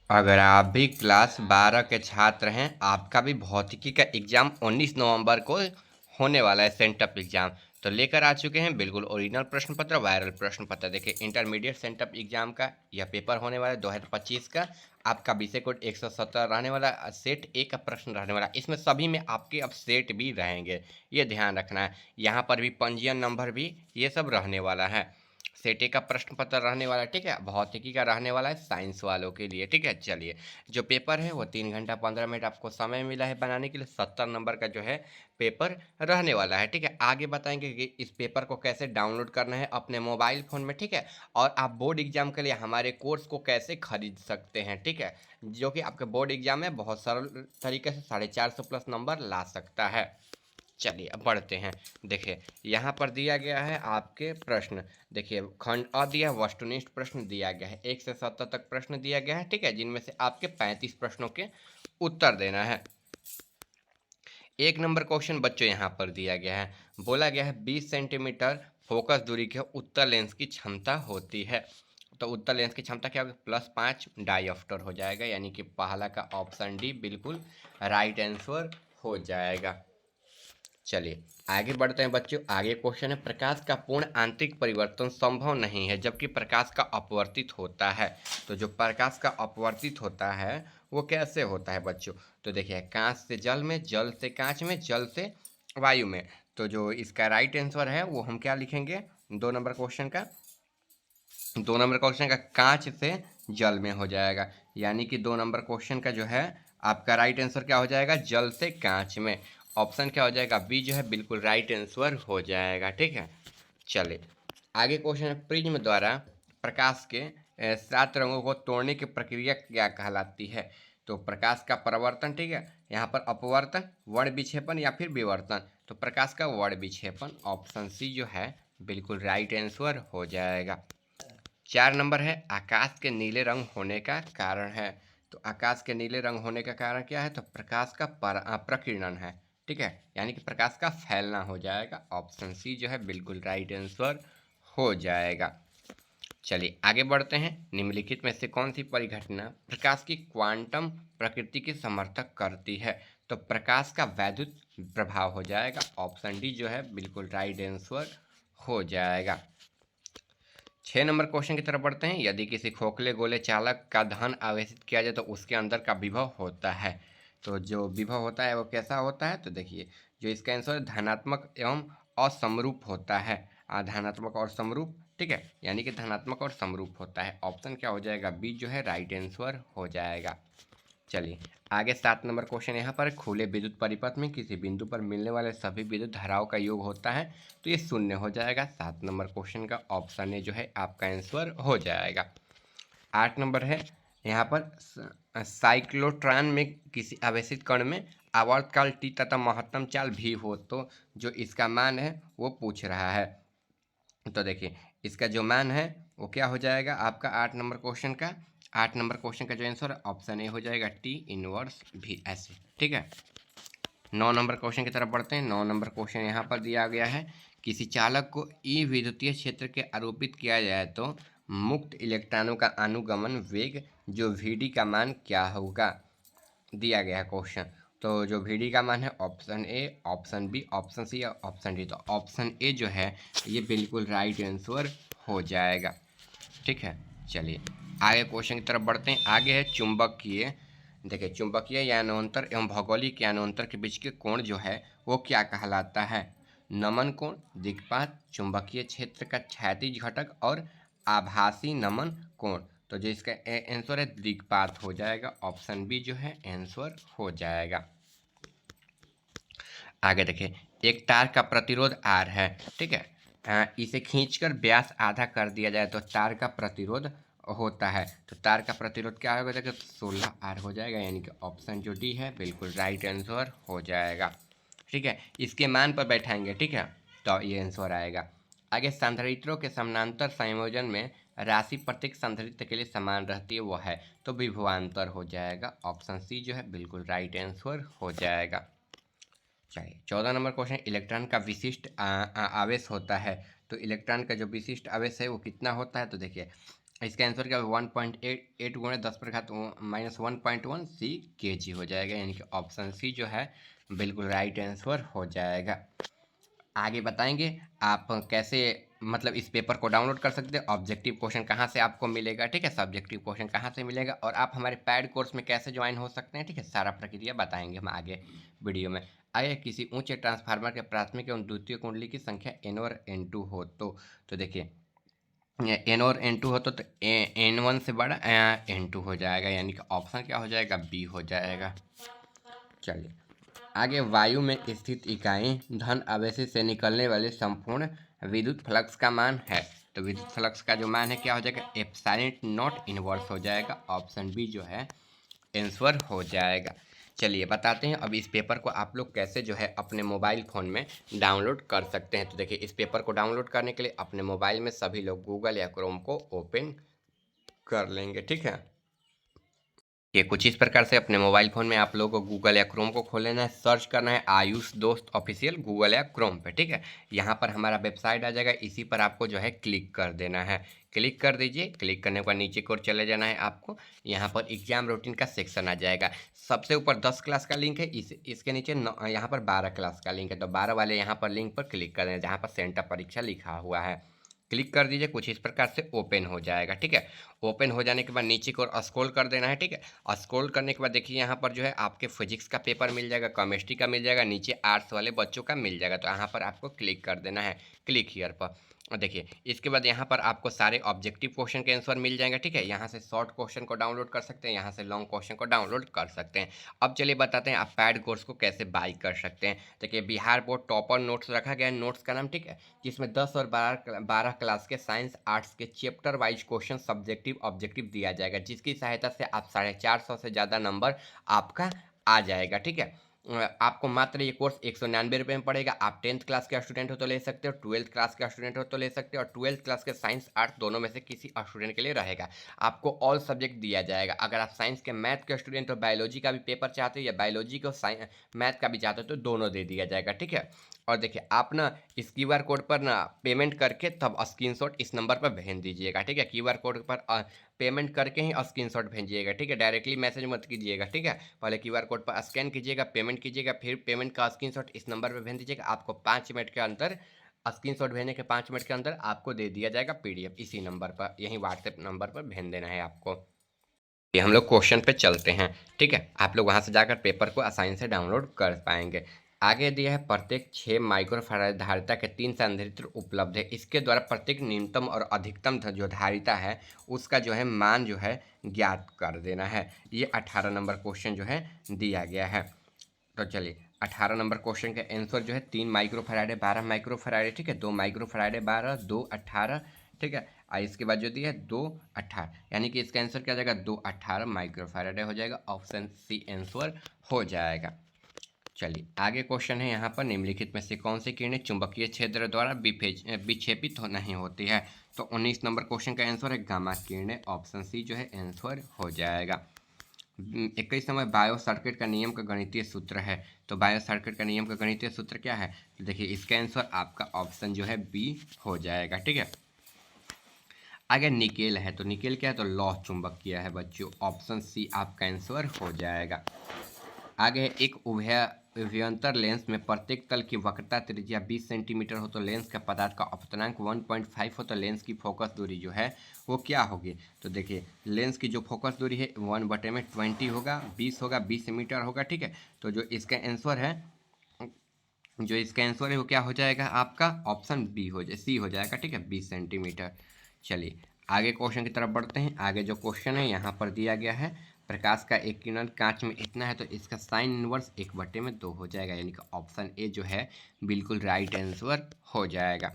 अगर आप भी क्लास 12 के छात्र हैं, आपका भी भौतिकी का एग्ज़ाम 19 नवंबर को होने वाला है, सेंटअप एग्ज़ाम। तो लेकर आ चुके हैं बिल्कुल ओरिजिनल प्रश्न पत्र, वायरल प्रश्न पत्र। देखिए, इंटरमीडिएट सेंटअप एग्ज़ाम का यह पेपर होने वाला है 2025 का। आपका विषय कोड 117 रहने वाला, सेट ए का प्रश्न रहने वाला। इसमें सभी में आपके अब सेट भी रहेंगे, ये ध्यान रखना है। यहाँ पर भी पंजीयन नंबर भी ये सब रहने वाला है। सेटे का प्रश्न पत्र रहने वाला है, ठीक है। भौतिकी का रहने वाला है साइंस वालों के लिए, ठीक है। चलिए, जो पेपर है वो 3 घंटा 15 मिनट आपको समय मिला है बनाने के लिए। 70 नंबर का जो है पेपर रहने वाला है, ठीक है। आगे बताएंगे कि इस पेपर को कैसे डाउनलोड करना है अपने मोबाइल फ़ोन में, ठीक है। और आप बोर्ड एग्जाम के लिए हमारे कोर्स को कैसे खरीद सकते हैं, ठीक है, जो कि आपके बोर्ड एग्जाम में बहुत सरल तरीके से 450 प्लस नंबर ला सकता है। चलिए, अब बढ़ते हैं। देखिए, यहाँ पर दिया गया है आपके प्रश्न। देखिए, खंड अ दिया, वस्तुनिष्ठ प्रश्न दिया गया है। 1 से 7 तक प्रश्न दिया गया है, ठीक है, जिनमें से आपके 35 प्रश्नों के उत्तर देना है। 1 नंबर क्वेश्चन बच्चों यहाँ पर दिया गया है। बोला गया है 20 सेंटीमीटर फोकस दूरी के उत्तर लेंस की क्षमता होती है। तो उत्तर लेंस की क्षमता क्या होगी? +5 डायऑप्टर हो जाएगा, यानी कि पहला का ऑप्शन डी बिल्कुल राइट आंसर हो जाएगा। चलिए, आगे बढ़ते हैं बच्चों। आगे क्वेश्चन है, प्रकाश का पूर्ण आंतरिक परिवर्तन संभव नहीं है जबकि प्रकाश का अपवर्तित होता है। तो जो प्रकाश का अपवर्तित होता है वो कैसे होता है बच्चों? तो देखिए, कांच से जल में, जल से कांच में, जल से वायु में। तो जो इसका राइट आंसर है वो हम क्या लिखेंगे? 2 नंबर क्वेश्चन का, 2 नंबर क्वेश्चन का कांच से जल में हो जाएगा, यानी कि 2 नंबर क्वेश्चन का जो है आपका राइट आंसर क्या हो जाएगा? जल से कांच में। ऑप्शन क्या हो जाएगा? बी जो है बिल्कुल राइट आंसर हो जाएगा, ठीक है। चलिए, आगे क्वेश्चन है, प्रिज्म द्वारा प्रकाश के 7 रंगों को तोड़ने की प्रक्रिया क्या कहलाती है? तो प्रकाश का परावर्तन, ठीक है, यहाँ पर अपवर्तन, वर्ण विक्षेपण या फिर विवर्तन। तो प्रकाश का वर्ण विक्षेपण, ऑप्शन सी जो है बिल्कुल राइट आंसर हो जाएगा। 4 नंबर है, आकाश के नीले रंग होने का कारण है। तो आकाश के नीले रंग होने का कारण क्या है? तो प्रकाश का प्रकीर्णन है, ठीक है, यानी कि प्रकाश का फैलना हो जाएगा। ऑप्शन सी जो है बिल्कुल राइट आंसर हो जाएगा। चलिए, आगे बढ़ते हैं। निम्नलिखित में से कौन सी परिघटना प्रकाश की क्वांटम प्रकृति की समर्थक करती है? तो प्रकाश का वैद्युत प्रभाव हो जाएगा। ऑप्शन डी जो है बिल्कुल राइट आंसर हो जाएगा। 6 नंबर क्वेश्चन की तरफ बढ़ते हैं। यदि किसी खोखले गोले चालक का धन आवेशित किया जाए तो उसके अंदर का विभव होता है। तो जो विभव होता है वो कैसा होता है? तो देखिए, जो इसका आंसर धनात्मक एवं असमरूप होता है। धनात्मक और समरूप, ठीक है, यानी कि धनात्मक और समरूप होता है। ऑप्शन क्या हो जाएगा? बी जो है राइट आंसर हो जाएगा। चलिए, आगे 7 नंबर क्वेश्चन यहाँ पर, खुले विद्युत परिपथ में किसी बिंदु पर मिलने वाले सभी विद्युत धाराओं का योग होता है। तो ये शून्य हो जाएगा। 7 नंबर क्वेश्चन का ऑप्शन ए जो है आपका आंसर हो जाएगा। 8 नंबर है यहाँ पर, साइक्लोट्रॉन में किसी आवेशित कण में आवर्तकाल टी तथा महत्तम चाल भी हो तो जो इसका मान है वो पूछ रहा है। तो देखिए, इसका जो मान है वो क्या हो जाएगा आपका 8 नंबर क्वेश्चन का? 8 नंबर क्वेश्चन का जो आंसर है ऑप्शन ए हो जाएगा, टी इनवर्स भी ऐसे, ठीक है। 9 नंबर क्वेश्चन की तरफ बढ़ते हैं। 9 नंबर क्वेश्चन यहाँ पर दिया गया है, किसी चालक को ई विद्युतीय क्षेत्र के आरोपित किया जाए तो मुक्त इलेक्ट्रॉनों का अनुगमन वेग जो वी का मान क्या होगा? दिया गया है क्वेश्चन। तो जो वी का मान है option A, option B, option C या ऑप्शन डी। तो ऑप्शन ए जो है ये बिल्कुल राइट आंसर हो जाएगा, ठीक है। चलिए, आगे क्वेश्चन की तरफ बढ़ते हैं। आगे है चुंबकीय। देखिए, चुंबकीय यानोंतर एवं भौगोलिक यानोंतर के बीच के कोण जो है वो क्या कहलाता है? नमन कोण, दिक्पात, चुंबकीय क्षेत्र का क्षैतिज घटक और आभासी नमन कोण। तो जो इसका आंसर है दिक्पात हो जाएगा। ऑप्शन बी जो है आंसर हो जाएगा। आगे देखिए, एक तार का प्रतिरोध आर है, ठीक है। इसे खींचकर व्यास आधा कर दिया जाए तो तार का प्रतिरोध होता है। तो तार का प्रतिरोध क्या होगा? देखिए, 16 आर हो जाएगा, यानी कि ऑप्शन जो डी है बिल्कुल राइट आंसर हो जाएगा, ठीक है। इसके मान पर बैठाएंगे, ठीक है, तो ये आंसर आएगा। आगे, संधारित्रों के समानांतर संयोजन में राशि प्रत्येक संधारित्र के लिए समान रहती है, वो है तो विभवांतर हो जाएगा। ऑप्शन सी जो है बिल्कुल राइट आंसर हो जाएगा। चलिए, 14 नंबर क्वेश्चन, इलेक्ट्रॉन का विशिष्ट आवेश होता है। तो इलेक्ट्रॉन का जो विशिष्ट आवेश है वो कितना होता है? तो देखिए, इसका आंसर क्या 1.88 गुणे 10 पर घात -1.1 सी kg हो जाएगा, यानी कि ऑप्शन सी जो है बिल्कुल राइट आंसर हो जाएगा। आगे बताएंगे आप कैसे मतलब इस पेपर को डाउनलोड कर सकते हैं, ऑब्जेक्टिव क्वेश्चन कहाँ से आपको मिलेगा, ठीक है, सब्जेक्टिव क्वेश्चन कहाँ से मिलेगा, और आप हमारे पैड कोर्स में कैसे ज्वाइन हो सकते हैं, ठीक है, सारा प्रक्रिया बताएंगे हम आगे वीडियो में। आगे किसी ऊंचे ट्रांसफार्मर के प्राथमिक एवं द्वितीय कुंडली की संख्या n और n2 हो तो देखिए n और n2 हो तो n1 से बड़ा n2 हो जाएगा, यानी कि ऑप्शन क्या हो जाएगा बी हो जाएगा। चलिए आगे, वायु में स्थित इकाई धन आवेश से निकलने वाले संपूर्ण विद्युत फ्लक्स का मान है, तो विद्युत फ्लक्स का जो मान है क्या हो जाएगा एप्सिलॉन नॉट इनवर्स हो जाएगा, ऑप्शन बी जो है आंसर हो जाएगा। चलिए बताते हैं अब इस पेपर को आप लोग कैसे जो है अपने मोबाइल फ़ोन में डाउनलोड कर सकते हैं। तो देखिए इस पेपर को डाउनलोड करने के लिए अपने मोबाइल में सभी लोग गूगल या क्रोम को ओपन कर लेंगे, ठीक है। ये कुछ इस प्रकार से अपने मोबाइल फ़ोन में आप लोगों को गूगल या क्रोम को खोल लेना है, सर्च करना है आयुष दोस्त ऑफिशियल गूगल या क्रोम पे, ठीक है। यहाँ पर हमारा वेबसाइट आ जाएगा, इसी पर आपको जो है क्लिक कर देना है, क्लिक कर दीजिए। क्लिक करने के बाद नीचे की ओर चले जाना है आपको, यहाँ पर एग्जाम रूटीन का सेक्शन आ जाएगा। सबसे ऊपर 10 क्लास का लिंक है, इसके नीचे यहाँ पर 12 क्लास का लिंक है, तो 12 वाले यहाँ पर लिंक पर क्लिक कर देना जहाँ पर सेंटर परीक्षा लिखा हुआ है, क्लिक कर दीजिए। कुछ इस प्रकार से ओपन हो जाएगा, ठीक है। ओपन हो जाने के बाद नीचे की ओर स्क्रॉल कर देना है, ठीक है। स्क्रॉल करने के बाद देखिए यहाँ पर जो है आपके फिजिक्स का पेपर मिल जाएगा, केमिस्ट्री का मिल जाएगा, नीचे आर्ट्स वाले बच्चों का मिल जाएगा, तो यहाँ पर आपको क्लिक कर देना है, क्लिक हियर पर। और देखिए इसके बाद यहाँ पर आपको सारे ऑब्जेक्टिव क्वेश्चन के आंसर मिल जाएंगे, ठीक है। यहाँ से शॉर्ट क्वेश्चन को डाउनलोड कर सकते हैं, यहाँ से लॉन्ग क्वेश्चन को डाउनलोड कर सकते हैं। अब चलिए बताते हैं आप पैड कोर्स को कैसे बाई कर सकते हैं। देखिए बिहार बोर्ड टॉपर नोट्स रखा गया है, नोट्स का नाम, ठीक है, जिसमें 10 और 12 क्लास के साइंस आर्ट्स के chapter wise question subjective objective दिया जाएगा, जिसकी सहायता से आप 450 से ज़्यादा नंबर आपका आ जाएगा, ठीक है। आपको मात्र ये कोर्स 199 रुपये में पड़ेगा। आप 10th क्लास के स्टूडेंट हो तो ले सकते हो, 12th क्लास के स्टूडेंट हो तो ले सकते हो, और 12th क्लास के साइंस आर्ट्स दोनों में से किसी स्टूडेंट के लिए रहेगा। आपको ऑल सब्जेक्ट दिया जाएगा। अगर आप साइंस के मैथ के स्टूडेंट हो, बायोलॉजी का भी पेपर चाहते हो या बायोलॉजी को मैथ का भी चाहते हो तो दोनों दे दिया जाएगा, ठीक है। और देखिए आप ना इस QR कोड पर ना पेमेंट करके तब स्क्रीनशॉट इस नंबर पर भेज दीजिएगा, ठीक है। QR कोड पर पेमेंट करके ही स्क्रीनशॉट भेजिएगा, ठीक है, डायरेक्टली मैसेज मत कीजिएगा, ठीक है। पहले QR कोड पर स्कैन कीजिएगा, पेमेंट कीजिएगा, फिर पेमेंट का स्क्रीनशॉट इस नंबर पर भेज दीजिएगा। आपको 5 मिनट के अंदर स्क्रीनशॉट भेजने के 5 मिनट के अंदर आपको दे दिया जाएगा PDF इसी नंबर पर, यही व्हाट्सएप नंबर पर भेज देना है आपको। ये हम लोग क्वेश्चन पे चलते हैं, ठीक है। आप लोग वहाँ से जाकर पेपर को आसानी से डाउनलोड कर पाएंगे। आगे दिया है प्रत्येक 6 माइक्रोफैराड धारिता के 3 संधारित्र उपलब्ध है, इसके द्वारा प्रत्येक न्यूनतम और अधिकतम जो धारिता है उसका जो है मान जो है ज्ञात कर देना है। ये 18 नंबर क्वेश्चन जो है दिया गया है। तो चलिए 18 नंबर क्वेश्चन का आंसर जो है 3 माइक्रोफैराड है, 12 माइक्रोफैराड है, ठीक है, 2 माइक्रोफैराड है, 12, 2, 18, ठीक है। और इसके बाद जो दिया है 2, 18, यानी कि इसका आंसर क्या हो जाएगा 2, 18 माइक्रोफैराड हो जाएगा, ऑप्शन सी आंसर हो जाएगा। चलिए आगे क्वेश्चन है यहाँ पर, निम्नलिखित में से कौन सी किरणें चुंबकीय क्षेत्र द्वारा विक्षेपित नहीं होती है। तो 19 नंबर क्वेश्चन का आंसर है गामा किरणें, ऑप्शन सी जो है आंसर हो जाएगा। 21 नंबर बायो सर्किट का नियम का गणितीय सूत्र है, तो बायो सर्किट का नियम का गणितीय सूत्र क्या है, तो देखिए इसका आंसर आपका ऑप्शन जो है बी हो जाएगा, ठीक है। आगे निकेल है, तो निकेल क्या है, तो लौह चुंबकीय है बच्चों, ऑप्शन सी आपका आंसर हो जाएगा। आगे एक उभयंतर लेंस में प्रत्येक तल की वक्रता त्रिज्या 20 सेंटीमीटर हो तो लेंस का पदार्थ का अपतनांक 1.5 हो तो लेंस की फोकस दूरी जो है वो क्या होगी। तो देखिए लेंस की जो फोकस दूरी है 1/20 होगा, 20 होगा, 20 मीटर होगा, ठीक है। तो जो इसका आंसर है वो क्या हो जाएगा आपका ऑप्शन बी सी हो जाएगा, ठीक है, 20 सेंटीमीटर। चलिए आगे क्वेश्चन की तरफ बढ़ते हैं। आगे जो क्वेश्चन है यहाँ पर दिया गया है, प्रकाश का एक किरण कांच में इतना है तो इसका साइन इनवर्स 1/2 हो जाएगा, यानी कि ऑप्शन ए जो है बिल्कुल राइट आंसर हो जाएगा।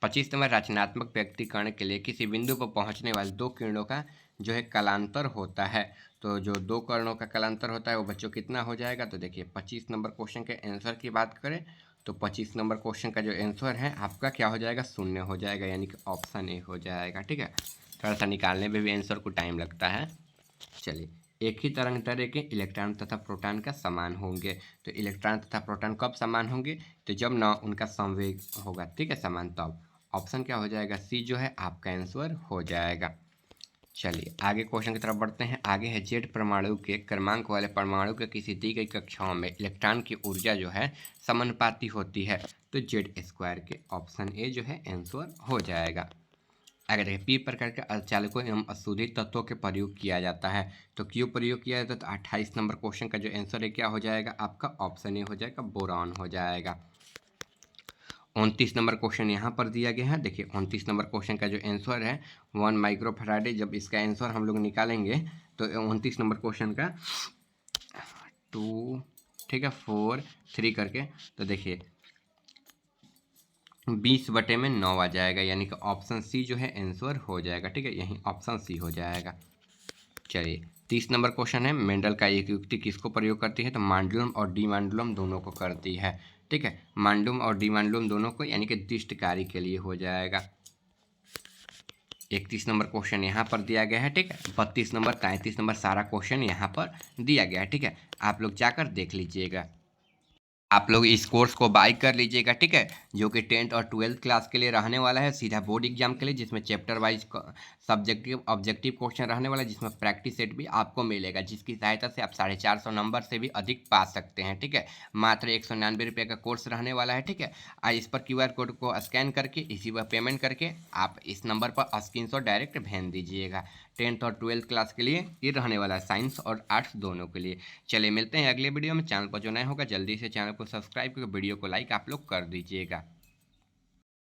25 नंबर रचनात्मक व्यक्तिकरण के लिए किसी बिंदु पर पहुंचने वाले दो किरणों का जो है कलांतर होता है, तो जो दो किरणों का कलांतर होता है वो बच्चों कितना हो जाएगा। तो देखिए 25 नंबर क्वेश्चन के आंसर की बात करें तो 25 नंबर क्वेश्चन का जो आंसर है आपका क्या हो जाएगा, 0 हो जाएगा, यानी कि ऑप्शन ए हो जाएगा, ठीक है। थोड़ा सा निकालने में भी आंसर को टाइम लगता है। चलिए एक ही तरंग दैर्ध्य के इलेक्ट्रॉन तथा प्रोटॉन का समान होंगे, तो इलेक्ट्रॉन तथा प्रोटॉन कब समान होंगे, तो जब ना उनका संवेग होगा, ठीक है, समान, तब ऑप्शन क्या हो जाएगा सी जो है आपका आंसर हो जाएगा। चलिए आगे क्वेश्चन की तरफ बढ़ते हैं। आगे है जेड परमाणु के क्रमांक वाले परमाणु के किसी दी गई कक्षाओं में इलेक्ट्रॉन की ऊर्जा जो है समानुपाती होती है, तो जेड स्क्वायर के ऑप्शन ए जो है आंसर हो जाएगा। आगे देखिए पी प्रकार के अर्धचालकों एवं अशोधित तत्वों के प्रयोग किया जाता है, तो क्यों प्रयोग किया जाता है, तो 28 नंबर क्वेश्चन का जो आंसर है क्या हो जाएगा आपका ऑप्शन ए हो जाएगा, बोरॉन हो जाएगा। 29 नंबर क्वेश्चन यहाँ पर दिया गया है। देखिए 29 नंबर क्वेश्चन का जो आंसर है 1 माइक्रोफैराड, जब इसका आंसर हम लोग निकालेंगे तो 29 नंबर क्वेश्चन का 2 ठीक है 4 3 करके, तो देखिए 20/9 आ जाएगा, यानी कि ऑप्शन सी जो है आंसर हो जाएगा। ठीक है, यही ऑप्शन सी हो जाएगा। चलिए 30 नंबर क्वेश्चन है, मेंडल का एक युक्ति किसको प्रयोग करती है, तो मांडुलम और डिमांडुलम दोनों को करती है। ठीक है, मांडुलम और डिमांडुलम दोनों को, यानी कि दृष्ट कार्य के लिए हो जाएगा। 31 नंबर क्वेश्चन यहाँ पर दिया गया है। ठीक है, 32 नंबर 33 नंबर सारा क्वेश्चन यहाँ पर दिया गया है। ठीक है, आप लोग जाकर देख लीजिएगा। आप लोग इस कोर्स को बाय कर लीजिएगा। ठीक है, जो कि 10th और 12th क्लास के लिए रहने वाला है, सीधा बोर्ड एग्जाम के लिए, जिसमें chapter wise subjective objective question रहने वाला है, जिसमें प्रैक्टिस सेट भी आपको मिलेगा, जिसकी सहायता से आप 450 नंबर से भी अधिक पा सकते हैं। ठीक है, मात्र 199 रुपये का कोर्स रहने वाला है। ठीक है, आज इस पर QR कोड को स्कैन करके इसी पर पेमेंट करके आप इस नंबर पर स्क्रीनशॉट डायरेक्ट भेज दीजिएगा। 10th और 12th क्लास के लिए ये रहने वाला है, साइंस और आर्ट्स दोनों के लिए। चलिए मिलते हैं अगले वीडियो में। चैनल पर जो नया होगा जल्दी से चैनल को सब्सक्राइब करके वीडियो को लाइक आप लोग कर दीजिएगा।